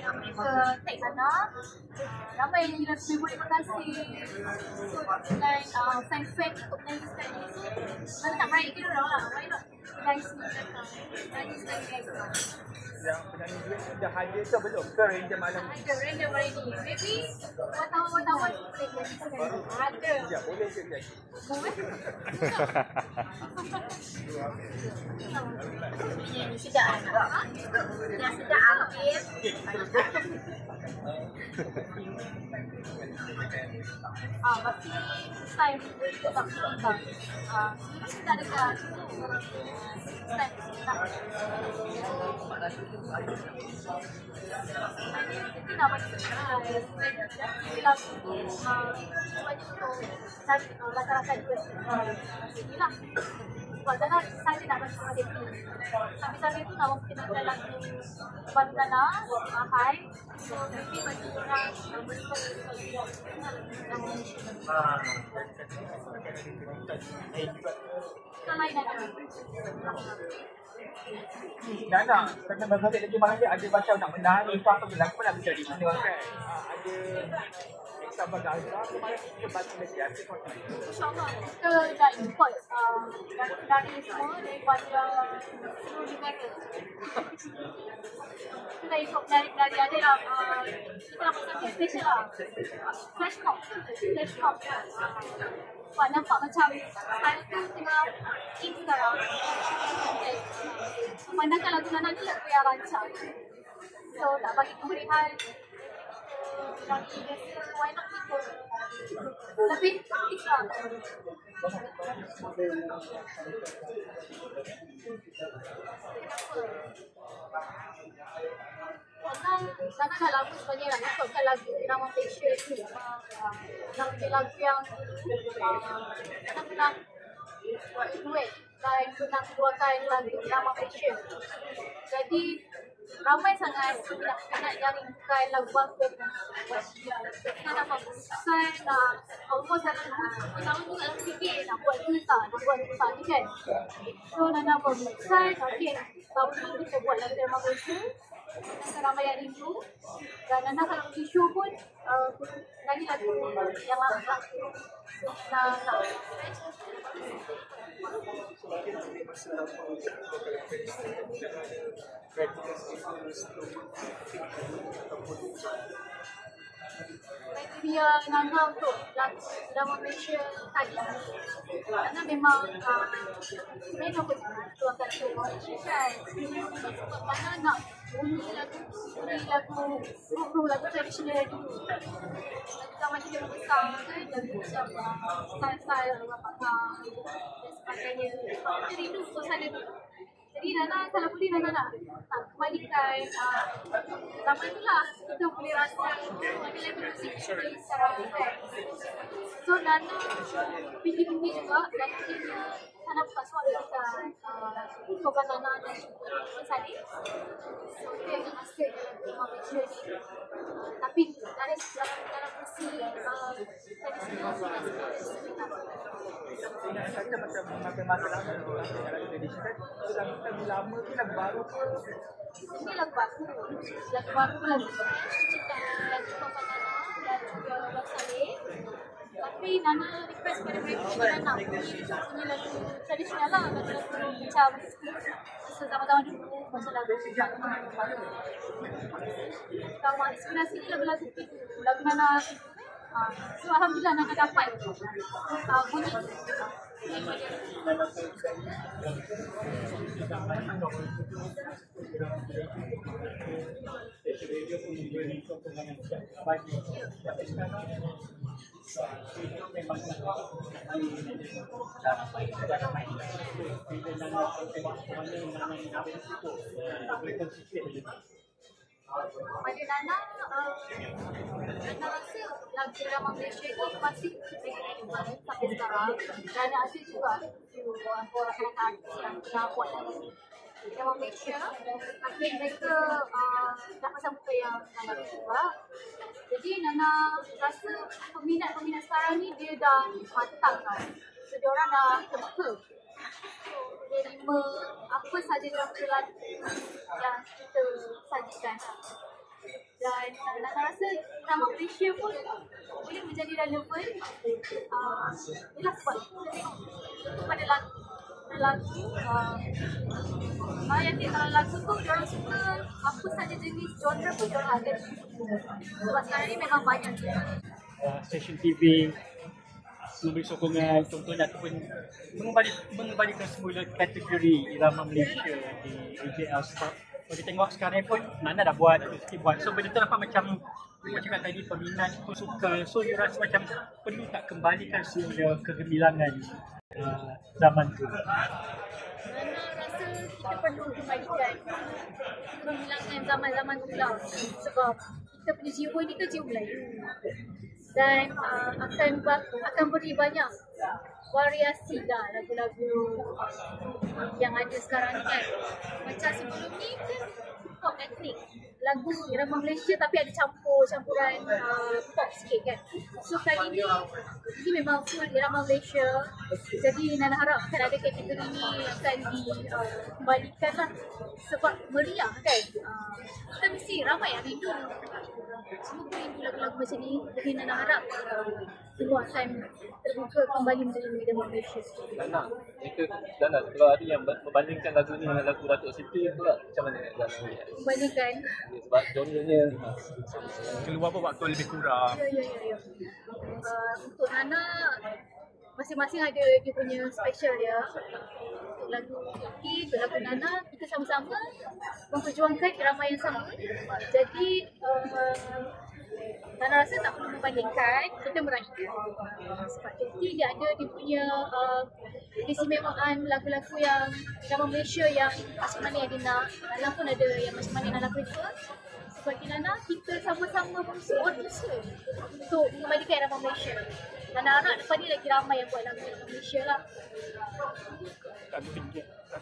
ke tag Nana. Ramai yang terima kasih dengan fan-fan untuk menyanyikan ini. So, Nana nak meraihkan orang lah. Why not? Guys, nyanyi sekali guys. Yang penyanyi duet ni dah ada ke belum? Ke Ranger malam ni? Ada Ranger malam ni. Maybe wartawan-wartawan boleh jadi sekali. Ada. Ya, boleh ke jadi? Boleh? Ini sudah anak. Yang sudah ambil. Pasti time tak kita. Kita ada time kita nak bagi lagu tu banyak untuk masyarakat inilah sebab saya nak bagi safety sambil-sambil tu nak memperkenalkan lagu Bandana Hai so mungkin bagi orang lain Nana, kena berbalik lagi malam ni ada macam nak menari ke apa ke lagu pun nak berjadi mana kan? Ada extravaganza kemarin kita bagi lagi ada konten. InsyaAllah kita dah import dari semua daripada seluruh negara. Kita dah import dari ada lah kita nak buat special lah flash mob Wah, nampak macam style tu tengah in sekarang. Memandangkan lagu Nana ni lagu yang rancang. So, nak bagi kemerihan bagi biasa, why not kita lebih praktis lah. Nana dah lama sebenarnya nak ikutkan lagu Nama Malaysia ni. Lagu yang Nana pernah buat duet dan pernah keluarkan lagu Nama Malaysia. Jadi ramai sangat minat yang rindukan lagu bangsa. Kita dah memutuskan almost dalam 2 tahun tu dalam fikir nak buat tak ni kan. So Nana memutuskan okay, tahun ni kita buat lagu Nama Malaysia. Nana ramai yang rindu dan Nana kalau pergi show pun nyanyi lagu yang lama lah. Nak kriteria Nana untuk lagu Nama Malaysia tadi. Nana memang sebenarnya apa tuangkan lagu Malaysia kan. Sebab Nana nak bunyi lagu lagu tradisional dulu. Zaman kita besar kan, lagu macam style-style orang Pahang dan sebagainya. Kita rindu suasana tu. Jadi Nana kalau boleh Nana nak kembalikan zaman tu lah kita boleh rasa ada lagu muzik secara kan. So Nana pergi-pergi juga dan kita Nana buka suara dekat program Nana dan juga Sadik. So itu yang dihasil dalam Malaysia ni. Tapi dalam versi tradisional Ingat kata macam memakai masa lama dalam lagu tradisional kan lagu lama tu lagu baru ke? Ini lagu baru lagu ciptaan lagu Program Nana dan juga Abang Saleh. Tapi Nana request pada mereka Nana nak punya lagu tradisional lah, lagu macam zaman-zaman dulu macam lagu Kawan. Inspirasi ni lagu-lagu itu, lagu Nana. So alhamdulillah Nana dapat bunyi pada Nana, Nana rasa lagu Nama Malaysia itu masih sampai sekarang dan ada juga orang-orang artis yang dah buat lagu Nama Malaysia tapi mereka tak pasang muka yang Nana juga. Jadi Nana rasa peminat-peminat sekarang ni dia dah matang kan. So dia orang dah terbuka menerima apa sahaja dalam lagu yang kita sajikan. Dan Nana rasa drama Malaysia pun boleh menjadi relevan. Ialah sebab kita tengok pada lagu yang kalau lagu tu diorang suka apa saja jenis genre pun diorang ada. Sebab sekarang ni memang banyak stesen TV memberi sokongan, contohnya ataupun mengembalikan semula kategori irama Malaysia di AJL. Sebab kalau kita tengok sekarang pun Nana dah buat, Rizky buat, so benda tu nampak macam cakap tadi peminat tu suka, so you rasa macam perlu tak kembalikan semula kegemilangan zaman tu. Nana rasa kita perlu kembalikan kegemilangan zaman-zaman dulu sebab kita punya jiwa ni kan jiwa Melayu dan akan beri banyak variasi dah lagu-lagu yang ada sekarang ni kan. Macam sebelum ni kan pop etnik, lagu irama Malaysia tapi ada campuran pop sikit kan. So kali ni memang full irama Malaysia. Jadi Nana harap akan ada kategori ni akan dikembalikan lah sebab meriah kan. Kita mesti ramai yang rindu, semua pun rindu lagu-lagu macam ni. Jadi Nana harap semua akan terbuka kembali menjadi irama Malaysia. Dana, kalau ada yang membandingkan lagu ni dengan lagu Datuk Siti pula, macam mana Dana lihat? Membandingkan Sebab genre-nya Keluar pun waktu lebih kurang. Ya. Untuk Nana masing-masing ada dia punya special dia. Untuk lagu Siti, untuk lagu Nana, kita sama-sama memperjuangkan irama yang sama. Jadi Nana rasa tak perlu membandingkan, kita meraihkan. Sebab Siti dia ada dia punya keistimewaan lagu-lagu yang irama Malaysia yang macam mana yang dia nak. Nana pun ada yang macam mana Nana prefer. Bagi Nana, kita sama-sama berusaha untuk mengembalikan irama Malaysia. Nana harap depan ni lagi ramai yang buat lagu Malaysia lah.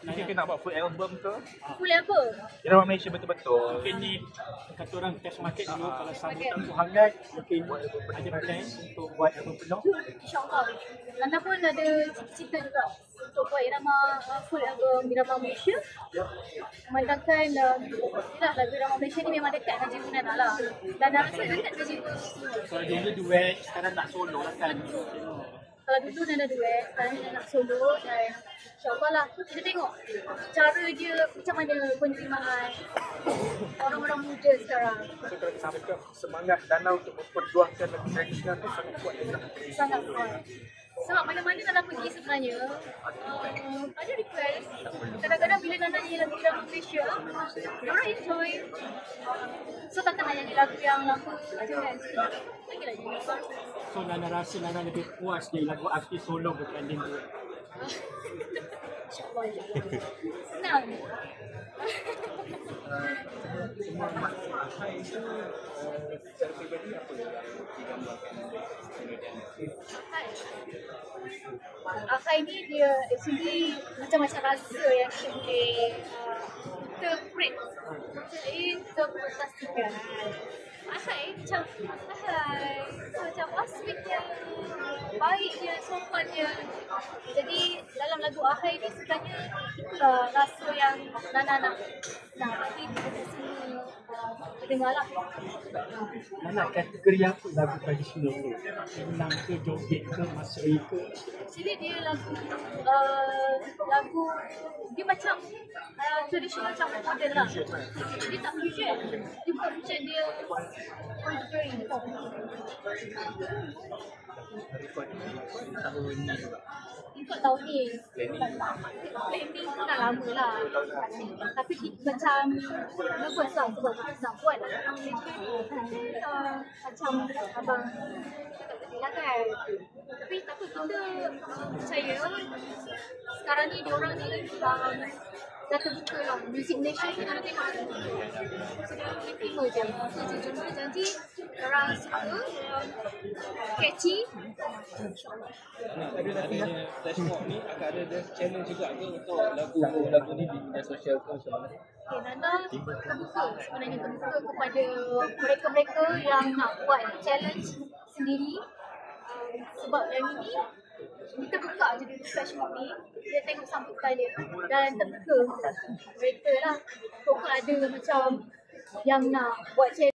Nanti kita nak buat full album ke? Full album? Irama Malaysia betul-betul. Mungkin ni kata orang test market dulu, kalau sambutan tu hangat, mungkin ada plan untuk buat album penuh. InsyaAllah. Nana pun ada cita-cita juga untuk buat irama full album irama Malaysia. Memandangkan lagu irama Malaysia ni memang dekat dengan jiwa Nana lah. Dan Nana rasa dekat dengan jiwa semua. Kalau dulu duet, sekarang nak solo lah kan. Kalau dulu Nana duet, sekarang Nana nak solo dan insyaAllah lah kita tengok cara dia macam mana penerimaan orang-orang muda sekarang. So kalau kita cakap semangat Dana untuk memperjuangkan lagu tradisional tu sangat kuat. Sangat kuat. Sebab mana-mana Nana pergi sebenarnya ada request. Kadang-kadang bila Nana nyanyi lagu Malaysia, orang enjoy. So takkan nak nyanyi lagu yang lama je kan. Lagi lagi. So Nana rasa Nana lebih puas dari lagu artis solo berbanding duet. InsyaAllah. Senang. Semua Akhai itu secara pribadi apa yang digambarkan Akhai ni dia actually macam-macam rasa yang kita boleh interpret. Jadi kita boleh pastikan Akhai macam macam sweet dia, baik dia, sopan dia. Jadi dalam lagu Akhai ni sebenarnya itulah rasa yang Nana nak bagi kepada semua pendengar lah. Nana kategori apa lagu tradisional tu? Senang ke, joget ke, masri ke? Actually dia lagu dia macam tradisional campur modern lah. Dia tak fusion. Dia buat fusion, dia contemporary. Ikut tahun ni. Planning tu dah lama lah. Tapi macam nervous lah sebab kita nak buat macam abang cakap tadi lah kan. Tapi tak apa, kita percaya sekarang ni diorang ni dah terbuka lah. Music Malaysia ni kita tengok sedang boleh terima je. Jujur janji orang suka, catchy. adanya flash mob ni akan ada challenge juga ke untuk lagu ni di media sosial ke macam mana? Okay, Nana terbuka sebenarnya, terbuka kepada mereka-mereka yang nak buat challenge sendiri. Sebab yang ini kita buka je di flash mob ni, dia tengok sambutan dia dan terbuka mereka lah. Pokok ada macam yang nak buat challenge